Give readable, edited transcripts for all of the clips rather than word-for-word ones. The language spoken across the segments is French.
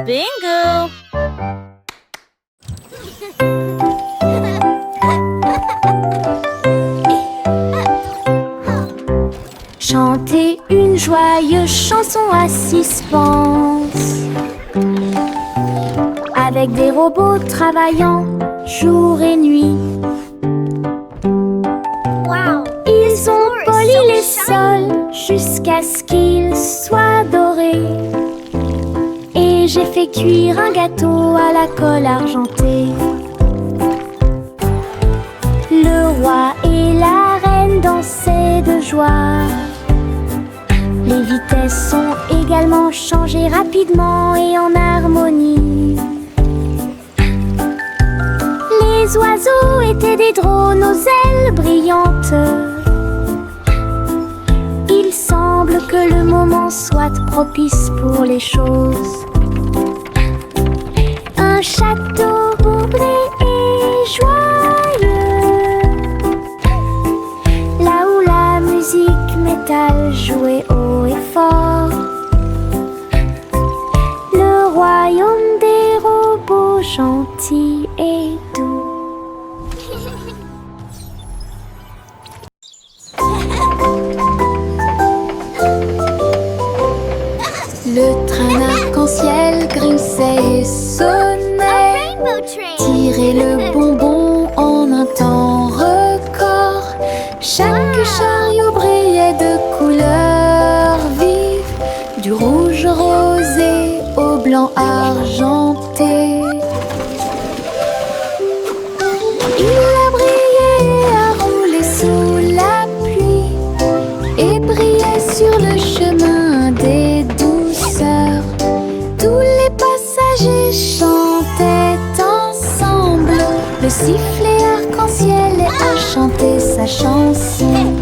Bingo! Chantez une joyeuse chanson à suspense, avec des robots travaillant jour et nuit. Ils ont poli les sols jusqu'à ce qu'ils soient dorés. Et j'ai fait cuire un gâteau à la colle argentée. Le roi et la reine dansaient de joie. Les vitesses sont également changées rapidement et en harmonie. Les oiseaux étaient des drones aux ailes brillantes. Il semble que le moment soit propice pour les choses. Un château comblé et joyeux, là où la musique métal jouait haut et fort. Le royaume des robots gentils et doux. Le train arc-en-ciel grinçait et sonnait. Tirait le bonbon en un temps record. Chaque chariot brillait de couleurs vives, du rouge rosé au blanc argenté. Il a brillé et a roulé sous la pluie et brillait sur le chemin des douceurs. Tous les passagers chantaient ensemble. Le sifflet arc-en-ciel a chanté sa chanson.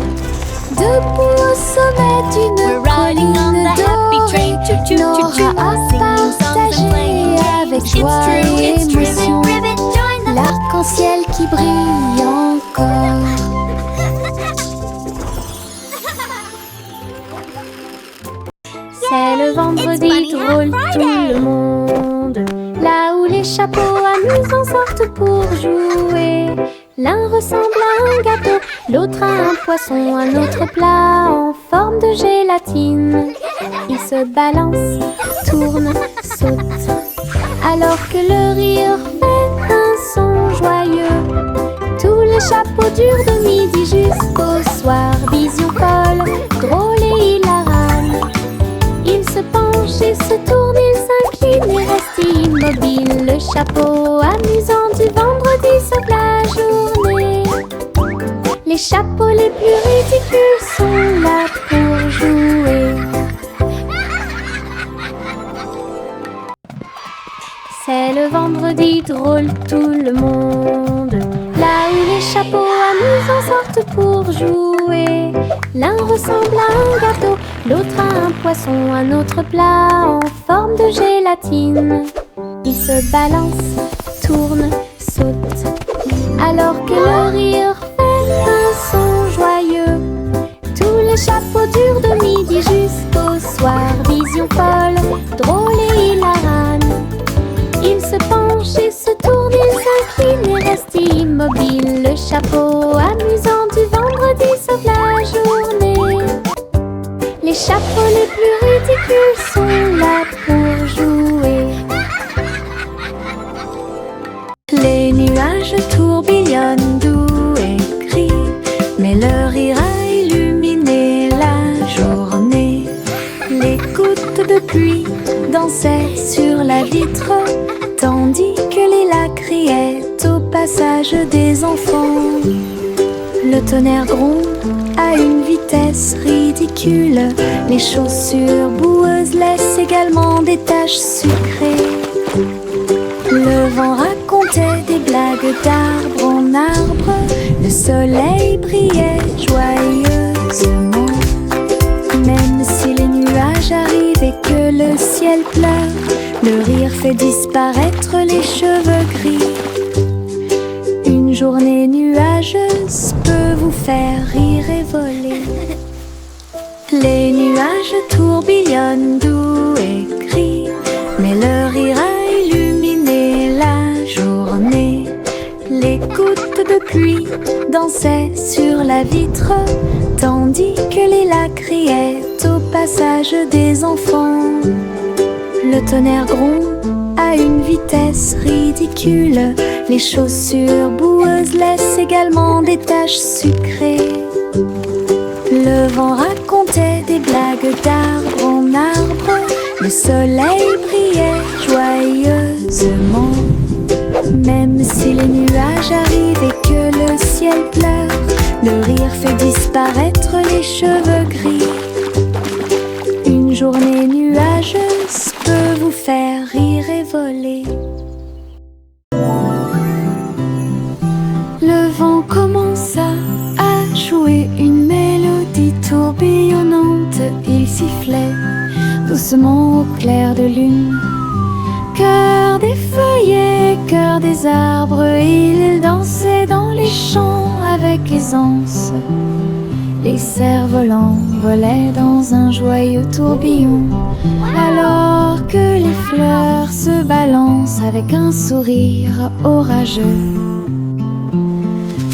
Debout au sommet d'une colline dorée, Nora a partagé avec joie et émotion l'arc-en-ciel qui brille encore. C'est le vendredi drôle tout le monde, là où les chapeaux amusants sortent pour jouer. L'un ressemble à un gâteau, l'autre à un poisson, un autre plat en forme de gélatine. Ils se balancent, tournent, sautent, alors que le rire fait un son joyeux. Tous les chapeaux durent de midi jusqu'au soir. Vision folle, drôle et hilarante. Ils se penchent et se tournent, ils s'inclinent et restent immobiles. Le chapeau amusant du vendredi sauve la journée. Les chapeaux les plus ridicules sont là pour jouer. C'est le vendredi drôle tout le monde, là où les chapeaux amusants sortent pour jouer. L'un ressemble à un gâteau, l'autre à un poisson, un autre plat en forme de gélatine. Ils se balancent, tournent, sautent, alors que le rire fait un son joyeux. Tous les chapeaux durent de midi jusqu'au soir. Vision folle, drôle et hilarante. Ils se penchent et se tournent, ils s'inclinent et restent immobiles. Le chapeau amusant du vendredi sauve la journée. Les chapeaux les plus ridicules sont là pour jouer. Les nuages tourbillonnent doux et gris, mais leur rire a illuminé la journée. Les gouttes de pluie dansaient sur la vitre, tandis que les lacs riaient au passage des enfants. Le tonnerre gronde à une vitesse ridicule. Les chaussures boueuses laissent également des taches sucrées. Le vent racontait des blagues d'arbre en arbre. Le soleil brillait joyeusement. Même si les nuages arrivent et que le ciel pleure, le rire fait disparaître les cheveux gris. Une journée nuageuse peut vous faire rire et voler. Les nuages tourbillonnent doux et gris, mais le rire pluie dansait sur la vitre, tandis que les lacs criaient au passage des enfants. Le tonnerre gronde à une vitesse ridicule, les chaussures boueuses laissent également des taches sucrées. Le vent racontait des blagues d'arbre en arbre, le soleil brillait joyeusement. Même si les nuages arrivent et que le ciel pleure, le rire fait disparaître les cheveux gris. Une journée nuageuse peut vous faire rire et voler. Le vent commença à jouer une mélodie tourbillonnante. Il sifflait doucement au clair de lune. Cœur des feuillets, cœur des arbres, il dansait dans les champs avec aisance. Les cerfs-volants volaient dans un joyeux tourbillon, alors que les fleurs se balancent avec un sourire orageux.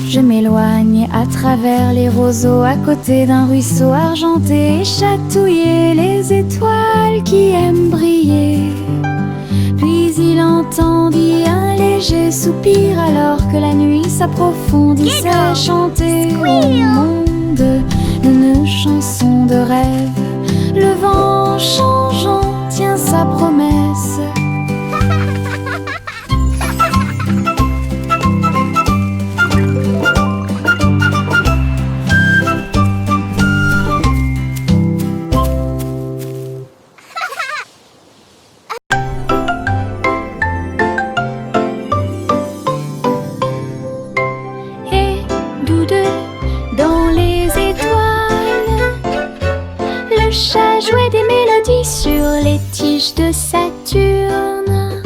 Je m'éloigne à travers les roseaux, à côté d'un ruisseau argenté, et chatouiller les étoiles qui aiment briller. Puis il entendit un léger soupir, alors que la nuit s'approfondissait à chanter au monde une chanson de rêve. Le vent changeant tient sa promesse. Dans les étoiles, le chat jouait des mélodies sur les tiges de Saturne.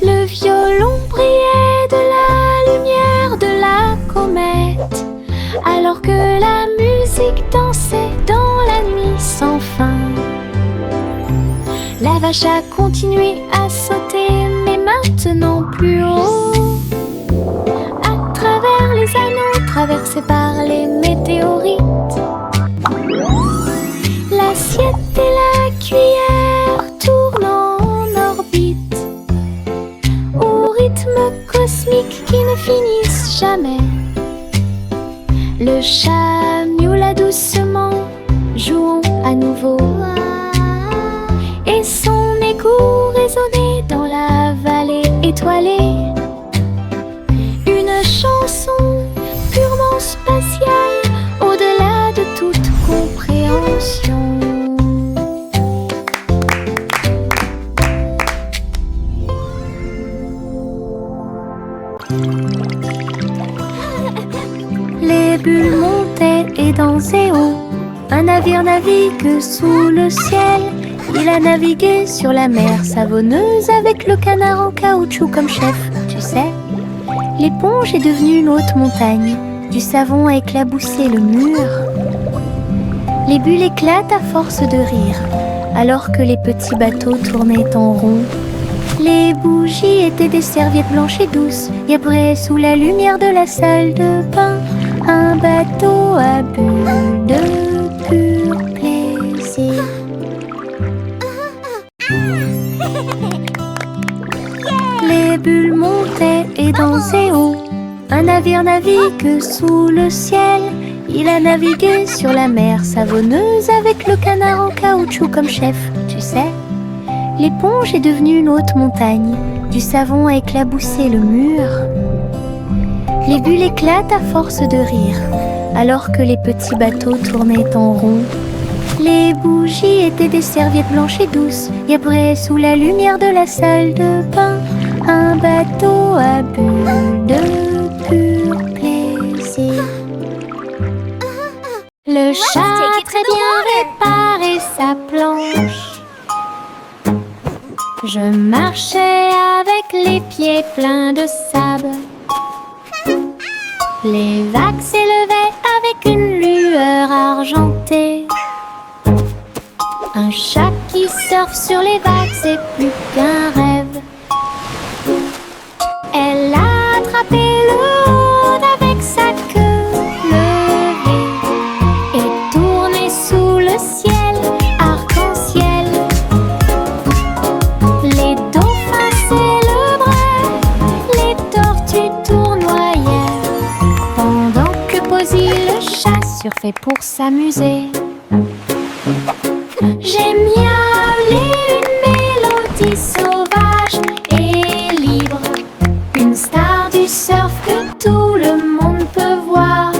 Le violon brillait de la lumière de la comète, alors que la musique dansait dans la nuit sans fin. La vache a continué à sauter, mais maintenant plus haut. Les anneaux traversés par les météorites, l'assiette et la cuillère tournent en orbite, au rythme cosmique qui ne finissent jamais. Le chat miaula doucement, jouons à nouveau, et son écho résonnait dans la vallée étoilée. Une chanson purement spatiale, au-delà de toute compréhension. Les bulles montaient et dansaient haut. Un navire navigue sous le ciel. Il a navigué sur la mer savonneuse avec le canard en caoutchouc comme chef, tu sais. L'éponge est devenue une haute montagne. Du savon a éclaboussé le mur. Les bulles éclatent à force de rire, alors que les petits bateaux tournaient en rond. Les bougies étaient des serviettes blanches et douces. Y brillait sous la lumière de la salle de bain un bateau à bulles de pur plaisir. Les bulles montaient et dansaient haut. Un navire navigue sous le ciel. Il a navigué sur la mer savonneuse avec le canard en caoutchouc comme chef, tu sais. L'éponge est devenue une haute montagne. Du savon a éclaboussé le mur. Les bulles éclatent à force de rire, alors que les petits bateaux tournaient en rond. Les bougies étaient des serviettes blanches et douces. Y brillait sous la lumière de la salle de bain un bateau à bulles de pur plaisir. Le chat a très bien réparé sa planche. Je marchais avec les pieds pleins de sable. Les vagues s'élevaient avec une lueur argentée. Un chat qui surfe sur les vagues, c'est plus qu'un rêve. Elle a attrapé le haut fait pour s'amuser. J'aime miauler une mélodie sauvage et libre, une star du surf que tout le monde peut voir.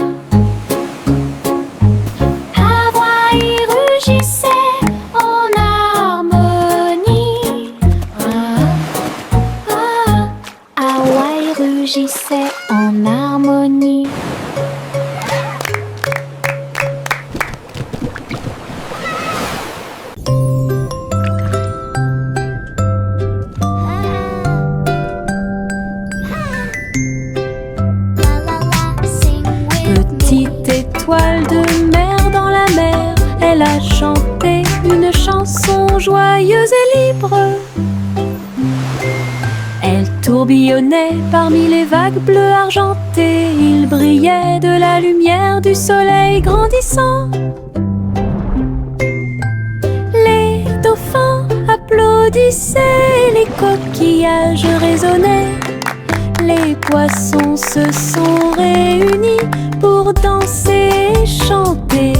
Hawaï rugissait en harmonie. Hawaï rugissait en harmonie. Petite étoile de mer dans la mer, elle a chanté une chanson joyeuse et libre. Elle tourbillonnait parmi les vagues bleues argentées. Il brillait de la lumière du soleil grandissant. Les dauphins applaudissaient, les coquillages résonnaient. Les poissons se sont réunis pour danser et chanter.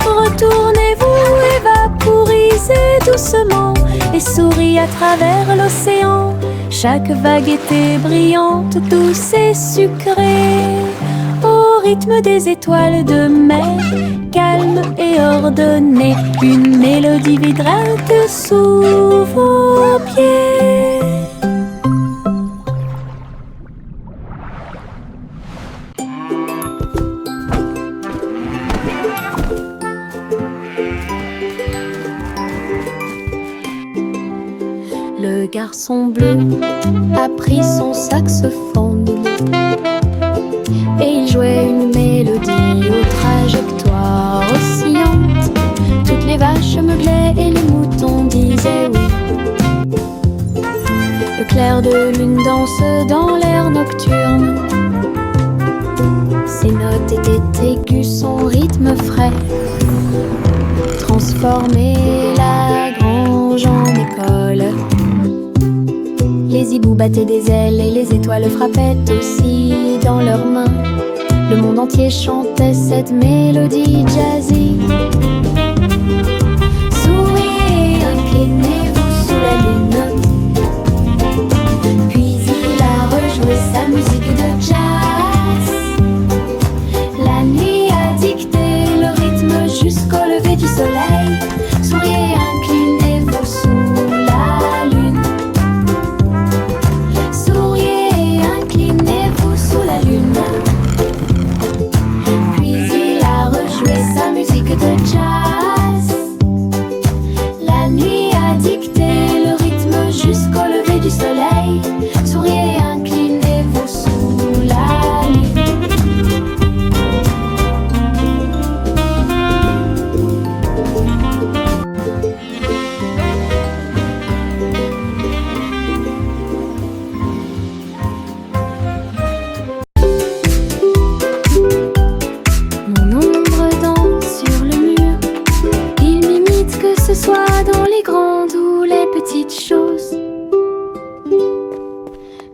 Retournez-vous et vaporisez doucement et souriez à travers l'océan. Chaque vague était brillante, douce et sucrée, au rythme des étoiles de mer, calme et ordonnée. Une mélodie vibrante sous vos pieds. Le garçon bleu a pris son saxophone et il jouait une mélodie aux trajectoires oscillantes. Toutes les vaches meuglaient et les moutons disaient oui. Le clair de lune danse dans l'air nocturne. Ses notes étaient aiguës, son rythme frais transformait la grange en école. Les hiboux battaient des ailes et les étoiles frappaient aussi dans leurs mains. Le monde entier chantait cette mélodie jazzy. Souriez, inclinez-vous sous la lune. Puis il a rejoué sa musique de jazz. La nuit a dicté le rythme jusqu'au lever du soleil. Souriez, inclinez-vous sous la lune. Inclinez-vous sous la lune. Puis il a rejoué sa musique de jazz. La nuit a dicté le rythme jusqu'au lever du soleil. Souriez, inclinez-vous sous la lune.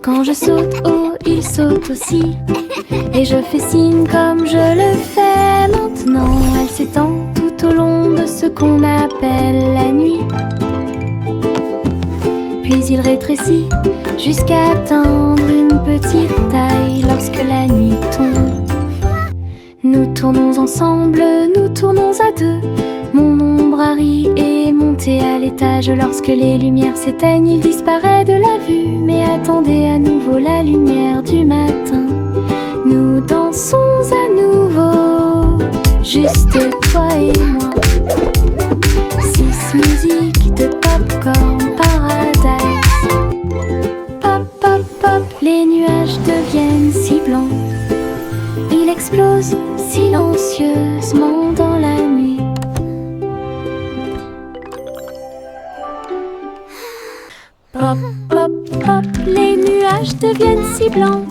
Quand je saute haut, il saute aussi. Et je fais signe comme je le fais maintenant. Elle s'étend tout au long de ce qu'on appelle la nuit. Puis il rétrécit jusqu'à atteindre une petite taille lorsque la nuit tombe. Nous tournons ensemble, nous tournons à deux. Mon ombre Harry est monté à l'étage. Lorsque les lumières s'éteignent, il disparaît de la vue. Mais attendez à nouveau la lumière du matin. Nous dansons à nouveau, juste toi et moi. 6 musiques de Popcorn Paradise. Pop, pop, pop, les nuages deviennent si blancs. Il explose silencieusement dans la nuit. Pop, pop, pop, les nuages deviennent si blancs.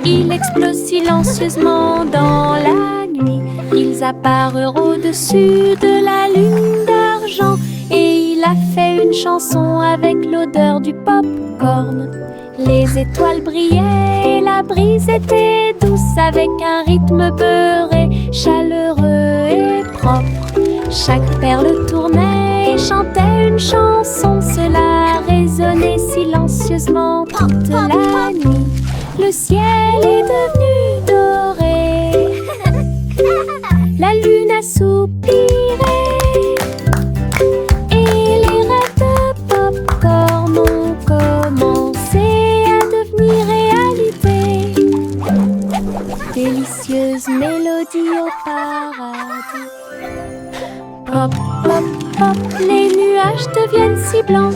Il explose silencieusement dans la nuit. Ils apparurent au-dessus de la lune d'argent. Et il a fait une chanson avec l'odeur du popcorn. Les étoiles brillaient et la brise était douce avec un rythme beurré. chaleureux et propre. Chaque perle tournait et chantait une chanson. Cela résonnait silencieusement toute la nuit. Le ciel est devenu doré. La lune a soupiré. Et les rêves de popcorn ont commencé à devenir réalité. Délicieuse mélodie au paradis. Pop, pop, pop, les nuages deviennent si blancs.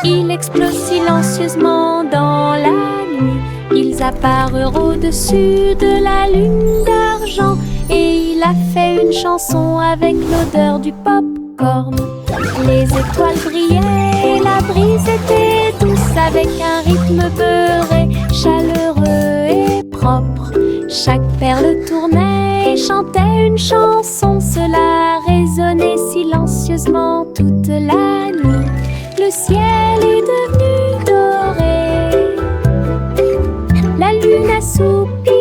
Ils explosent silencieusement dans la nuit. Ils apparurent au-dessus de la lune d'argent. Et il a fait une chanson avec l'odeur du popcorn. Les étoiles brillaient et la brise était douce, avec un rythme beurré, chaleureux et propre. Chaque perle tournait et chantait une chanson. Cela résonnait silencieusement toute la nuit. Le ciel est devenu doré. La lune a soupiré.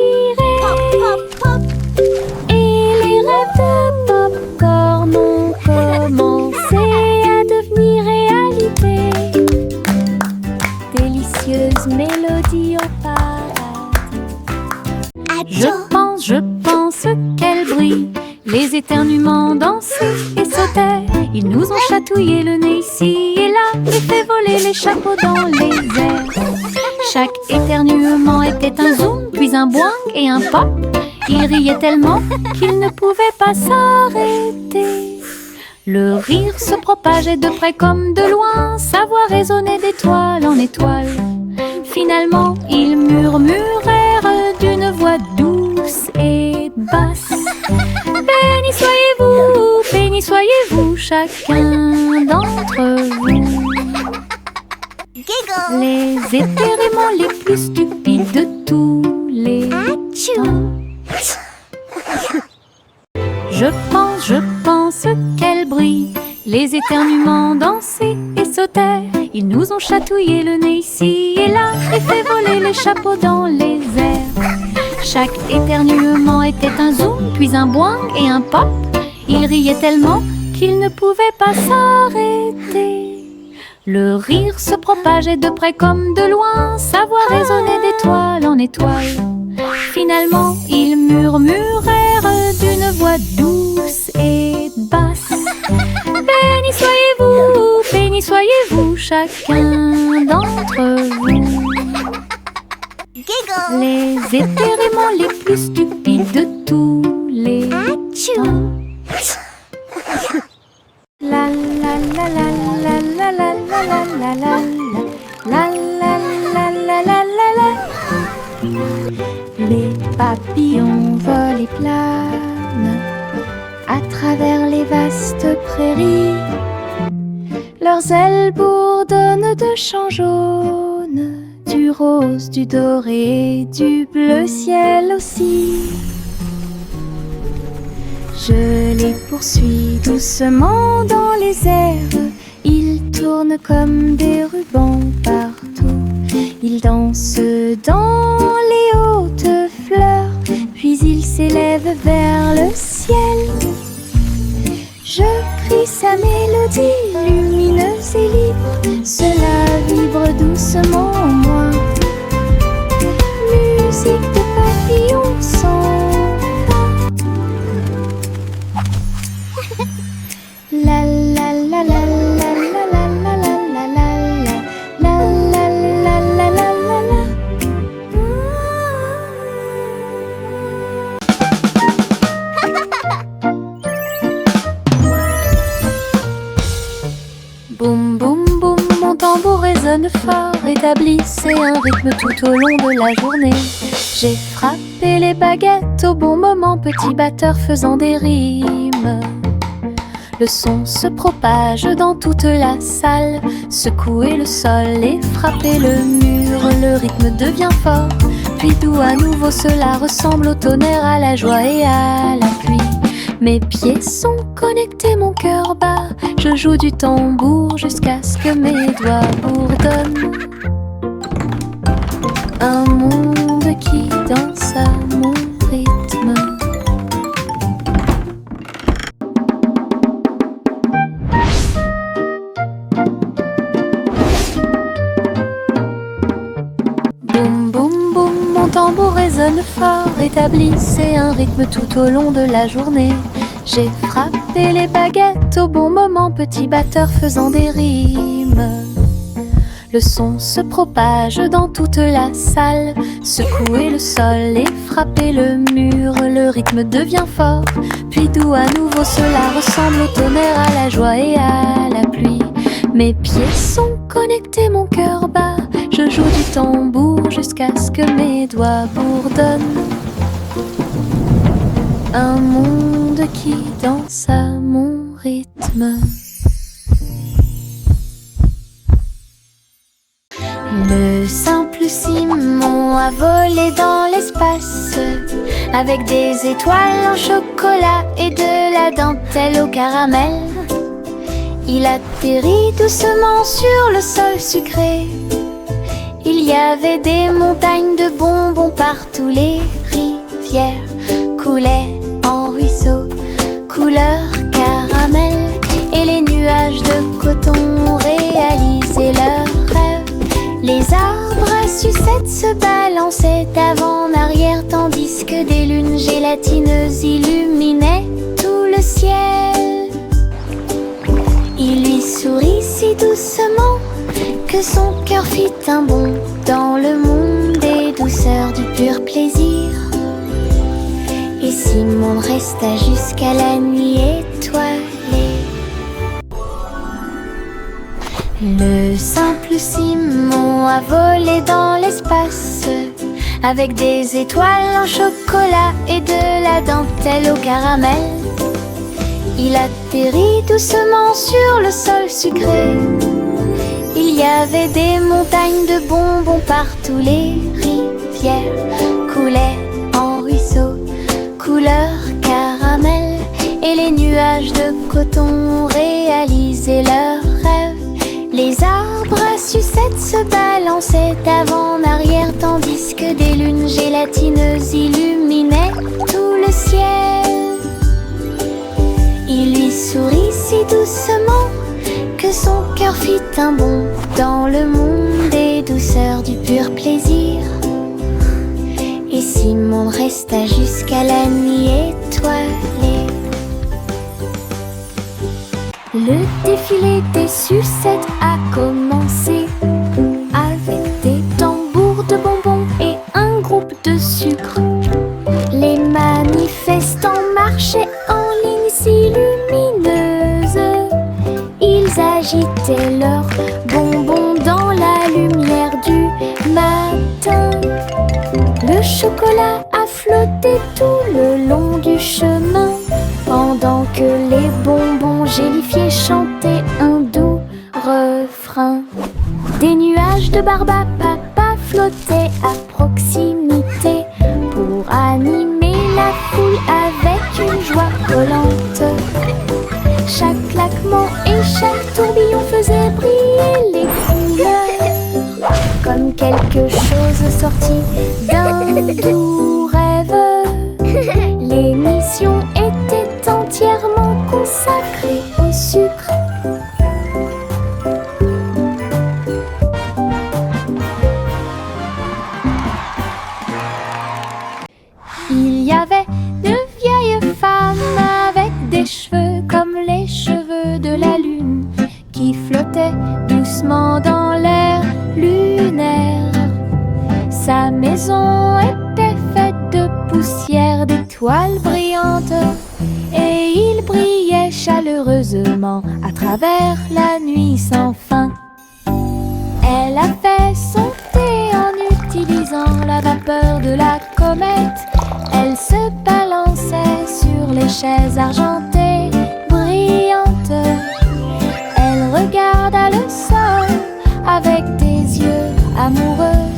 Et les rêves de popcorn ont commencé à devenir réalité. Délicieuse mélodie au paradis. Je pense qu'elle brille. Les éternuements dansaient et sautaient. Ils nous ont chatouillé le nez ici et là et fait voler les chapeaux dans les airs. Chaque éternuement était un zoom, puis un boing et un pop. Ils riaient tellement qu'ils ne pouvaient pas s'arrêter. Le rire se propageait de près comme de loin, sa voix résonnait d'étoile en étoile. Finalement, ils murmurèrent d'une voix douce et basse. Béni soyez-vous, chacun d'entre vous. Les éternuements les plus stupides de tous les temps. Je pense qu'elle brille. Les éternuements dansaient et sautaient. Ils nous ont chatouillé le nez ici et là et fait voler les chapeaux dans les airs. Chaque éternuement était un zoom, puis un boing et un pop. Ils riaient tellement qu'ils ne pouvaient pas s'arrêter. Le rire se propageait de près comme de loin, sa voix résonnait d'étoile en étoile. Finalement, ils murmurèrent d'une voix douce et basse. Béni soyez-vous, chacun d'entre vous. Les éternuements les plus stupides de tous les temps. La la la la la la la la la la la la la la la la. Les papillons volent et planent à travers les vastes prairies. Leurs ailes bourdonnent de chants jaunes, du rose, du doré, du bleu ciel aussi. Je les poursuis doucement dans les airs. Ils tournent comme des rubans partout. Ils dansent dans les hautes fleurs, puis ils s'élèvent vers le ciel. Je crie sa mélodie lumineuse et libre. Cela vibre doucement en moi. Musique de papillons sans pas. La la la la la la la la la la la la la la la la la. Boum boum boum, mon tambour résonne fort, établissez un rythme tout au long de la journée. J'ai frappé les baguettes au bon moment, petit batteur faisant des rimes. Le son se propage dans toute la salle, secouez le sol et frappez le mur. Le rythme devient fort, puis doux à nouveau, cela ressemble au tonnerre, à la joie et à la pluie. Mes pieds sont connectés, mon cœur bat. Je joue du tambour jusqu'à ce que mes doigts bourdonnent. Un monde qui danse à mon rythme. sonne fort, établissez un rythme tout au long de la journée. J'ai frappé les baguettes au bon moment, petit batteur faisant des rimes. Le son se propage dans toute la salle, secouez le sol et frappez le mur. Le rythme devient fort, puis doux à nouveau. Cela ressemble au tonnerre, à la joie et à la pluie. Mes pieds sont connectés, mon cœur bat. Je joue du tambour jusqu'à ce que mes doigts bourdonnent. Un monde qui danse à mon rythme. Le simple Simon a volé dans l'espace, avec des étoiles en chocolat et de la dentelle au caramel. Il atterrit doucement sur le sol sucré. Il y avait des montagnes de bonbons partout. Les rivières coulaient en ruisseaux, couleur caramel. Et les nuages de coton réalisaient leurs rêves. Les arbres à sucettes se balançaient avant en arrière, tandis que des lunes gélatineuses illuminaient tout le ciel. Il lui sourit si doucement que son cœur fit un bond dans le monde des douceurs du pur plaisir. Et Simon resta jusqu'à la nuit étoilée. Le simple Simon a volé dans l'espace, avec des étoiles en chocolat et de la dentelle au caramel. Il atterrit doucement sur le sol sucré. Il y avait des montagnes de bonbons partout. Les rivières coulaient en ruisseaux, couleur caramel. Et les nuages de coton réalisaient leurs rêves. Les arbres à sucettes se balançaient avant en arrière, tandis que des lunes gélatineuses illuminaient tout le ciel. Il lui sourit si doucement que son cœur fit un bond dans le monde des douceurs du pur plaisir. Et Simon resta jusqu'à la nuit étoilée. Le défilé des sucettes a commencé, avec des tambours de bonbons et un groupe de sucre. Les manifestants marchaient en ligne si lumineuse. Ils agitaient leurs bonbons dans la lumière du matin. Le chocolat a flotté tout le long du chemin, pendant que les bonbons gélifiés chantaient un doux refrain. Des nuages de barbe à papa flottaient à proximité pour animer la foule avec une joie collante. Chaque claquement et chaque tourbillon faisait briller les couleurs, comme quelque chose sorti d'un doux rêve. L'émission était entièrement consacrée au sucre. Il y avait de vieilles femmes avec des cheveux comme les cheveux de la lune, qui flottaient doucement dans l'air lunaire. Sa maison était faite de poussière, d'étoiles brillantes, et il brillait chaleureusement à travers la nuit sans fin. Elle a fait son thé en utilisant la vapeur de la comète. Elle se balançait sur les chaises argentées brillantes. Elle regarda le sol avec des yeux amoureux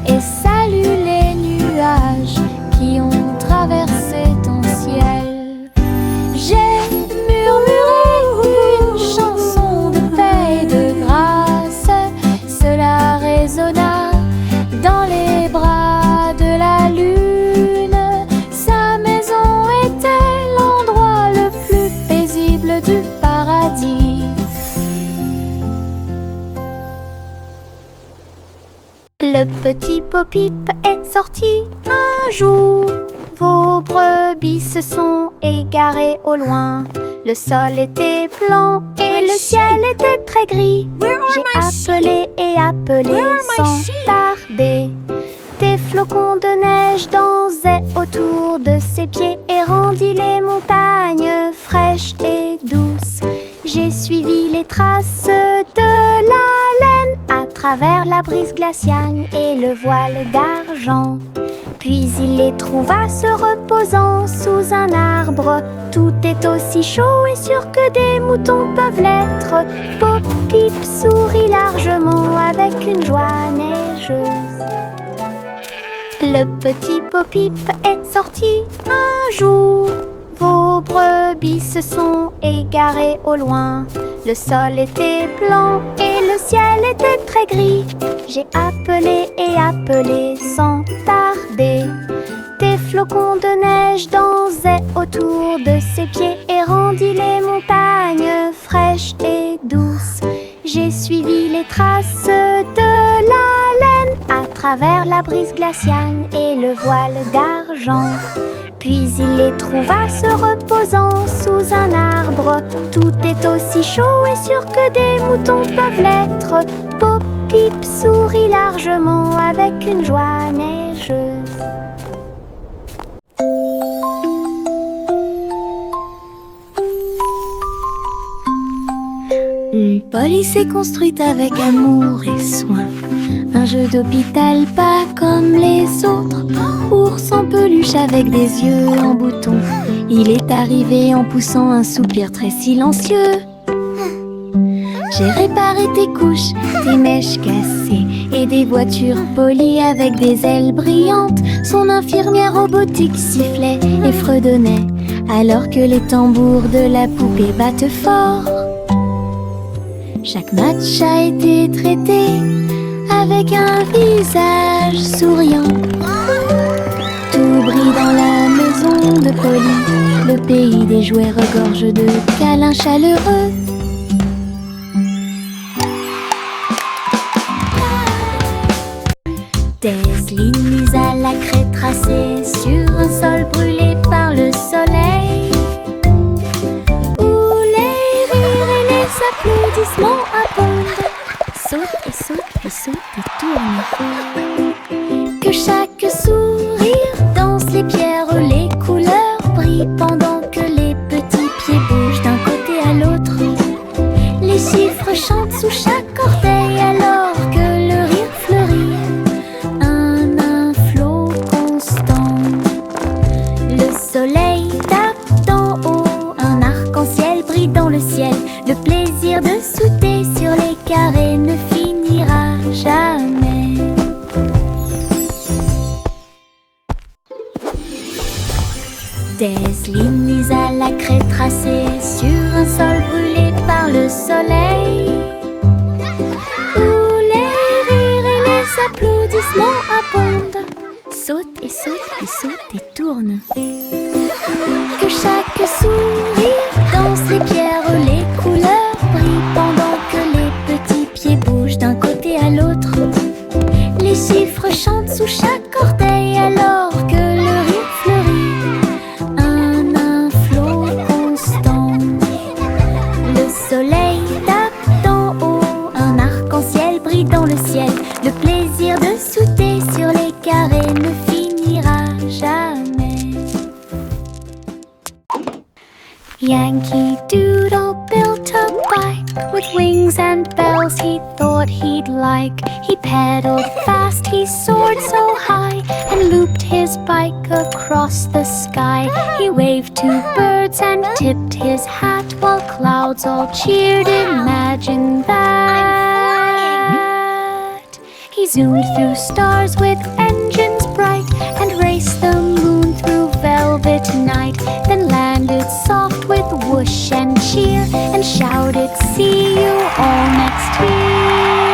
et salue les nuages qui ont traversé ton ciel. J'ai murmuré une chanson de paix et de grâce. Cela résonna dans les bras de la lune. Sa maison était l'endroit le plus paisible du paradis. Le petit Bo-Peep est sorti un jour. Vos brebis se sont égarées au loin. Le sol était blanc et le ciel était très gris. J'ai appelé et appelé sans tarder. Des flocons de neige dansaient autour de ses pieds et rendit les montagnes fraîches et douces. J'ai suivi les traces de la laine à travers la brise glaciale et le voile d'argent. Puis il les trouva se reposant sous un arbre. Tout est aussi chaud et sûr que des moutons peuvent l'être. Bo-Peep sourit largement avec une joie neigeuse. Le petit Bo-Peep est sorti un jour. Vos brebis se sont égarées au loin. Le sol était blanc et le ciel était très gris. J'ai appelé et appelé sans tarder. Des flocons de neige dansaient autour de ses pieds et rendit les montagnes fraîches et douces. J'ai suivi les traces de la laine à travers la brise glaciale et le voile d'argent. Puis il les trouva se reposant sous un arbre. Tout est aussi chaud et sûr que des moutons peuvent l'être. Bo-Peep sourit largement avec une joie neigeuse. Une police est construite avec amour et soin. Un jeu d'hôpital pas comme les autres. Ours en peluche avec des yeux en bouton. Il est arrivé en poussant un soupir très silencieux. J'ai réparé tes couches, tes mèches cassées et des voitures polies avec des ailes brillantes. Son infirmière robotique sifflait et fredonnait alors que les tambours de la poupée battent fort. Chaque match a été traité avec un visage souriant. Tout brille dans la maison de Polly. Le pays des jouets regorge de câlins chaleureux. Des lignes mises à la craie tracées sur un sol brûlé par le soleil, où les rires et les applaudissements abondent. Saute et saute, puis saute et tourne. Que chaque sourire danse les pierres, les couleurs brillent pendant que les petits pieds bougent d'un côté à l'autre. Les chiffres chantent sous chaque orteil alors que le rire fleurit. Un inflot constant. Le soleil tape d'en haut, un arc-en-ciel brille dans le ciel. Le plaisir de sauter sur les carrés ne finira jamais. Des lignes mises à la craie tracées sur un sol brûlé par le soleil, où les rires et les applaudissements abondent. Saute et saute et saute et tourne. Que chaque sourire danse les pierres, les couleurs brillent pendant que les petits pieds bougent d'un côté à l'autre. Les chiffres chantent sous chaque orteil alors que le rire fleurit. Un inflot constant. Le soleil tape d'en haut, un arc-en-ciel brille dans le ciel. Le plaisir de sauter sur les carrés ne finira jamais. Yankee Doodle built a bike with wings and bells he thought he'd like. He pedaled fast, he soared so high, and looped his bike across the sky. He waved to birds and tipped his hat while clouds all cheered. Imagine that. He zoomed through stars with engines bright and raced the moon through velvet night. Then landed soft with whoosh and cheer and shouted, "See you all next year."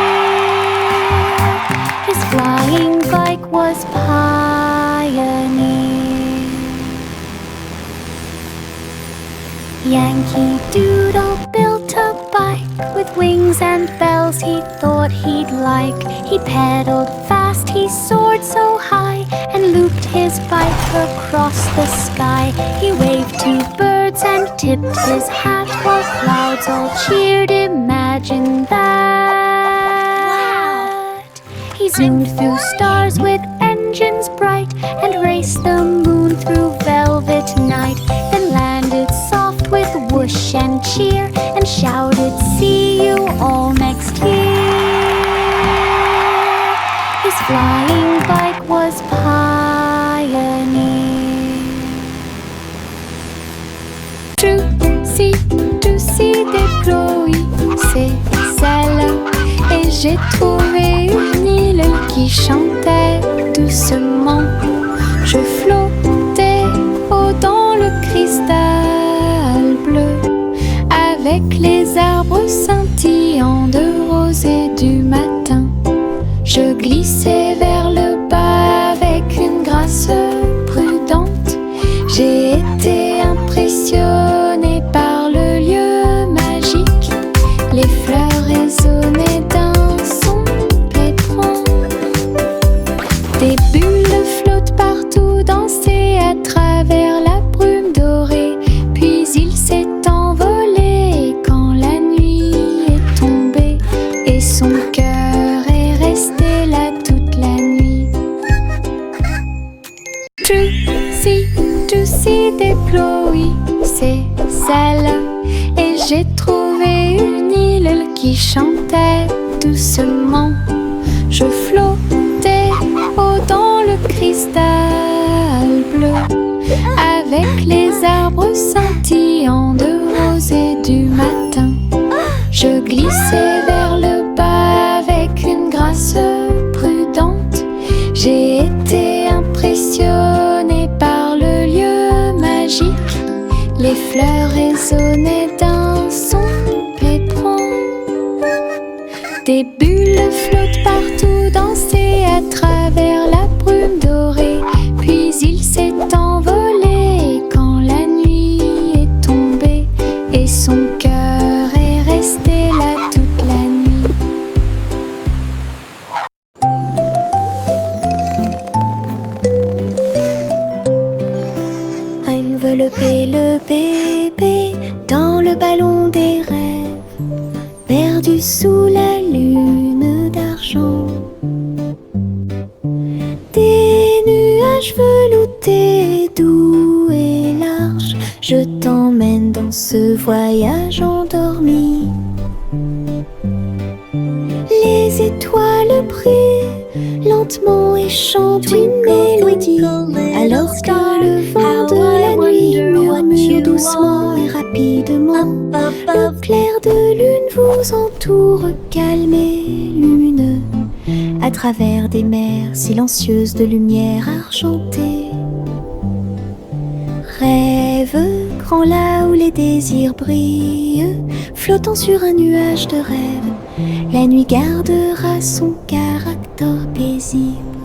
His flying bike was Pioneer. Yankee Doodle built a bike with wings and bells he thought he'd like. He pedaled fast, he soared so high, and looped his bike across the sky. He waved to birds and tipped his hat, while clouds all cheered. Imagine that! He zoomed through stars with engines bright, and raced the moon through velvet night. Then landed soft with whoosh and cheer, and shouted, "See you all next year." His flying bike was Pioneer. Juicy déploie ses ailes, et j'ai trouvé une île qui chantait doucement. Je flottais haut dans le cristal bleu, avec les arbres scintillants de rose et du matin. Je glissais vers le bas avec une grâce prudente. J'ai été impressionnée par le lieu magique. Les fleurs résonnaient d'un son pétrant. Des bulles flottent partout, dansaient à travers la brume dorée. Puis il s'est envolé quand la nuit est tombée, et son cœur est resté là toute la nuit. Juicy déploie ses ailes, et j'ai trouvé une île qui chantait doucement. Je flottais haut dans le cristal bleu, avec les arbres scintillants de rose et du matin. Je glissais vers le bas avec une grâce prudente. J'ai été impressionnée par le lieu magique. Les fleurs résonnaient d'un son pétrant. Des bulles flottent partout, dansaient à travers la brume dorée. Puis il s'est envolé quand la nuit est tombée, et son cœur est resté là toute la nuit. Envelopper le bébé dans le ballon des rêves, perdu sous la lune d'argent. Des nuages veloutés, doux et larges, je t'emmène dans ce voyage endormi. Les étoiles brillent lentement et chantent une mélodie, alors que le vent de la nuit murmure doucement et rapidement. Le clair de lune vous entoure, calme et lumineux, à travers des mers silencieuses de lumière argentée. Rêve grand là où les désirs brillent, flottant sur un nuage de rêve. La nuit gardera son caractère paisible.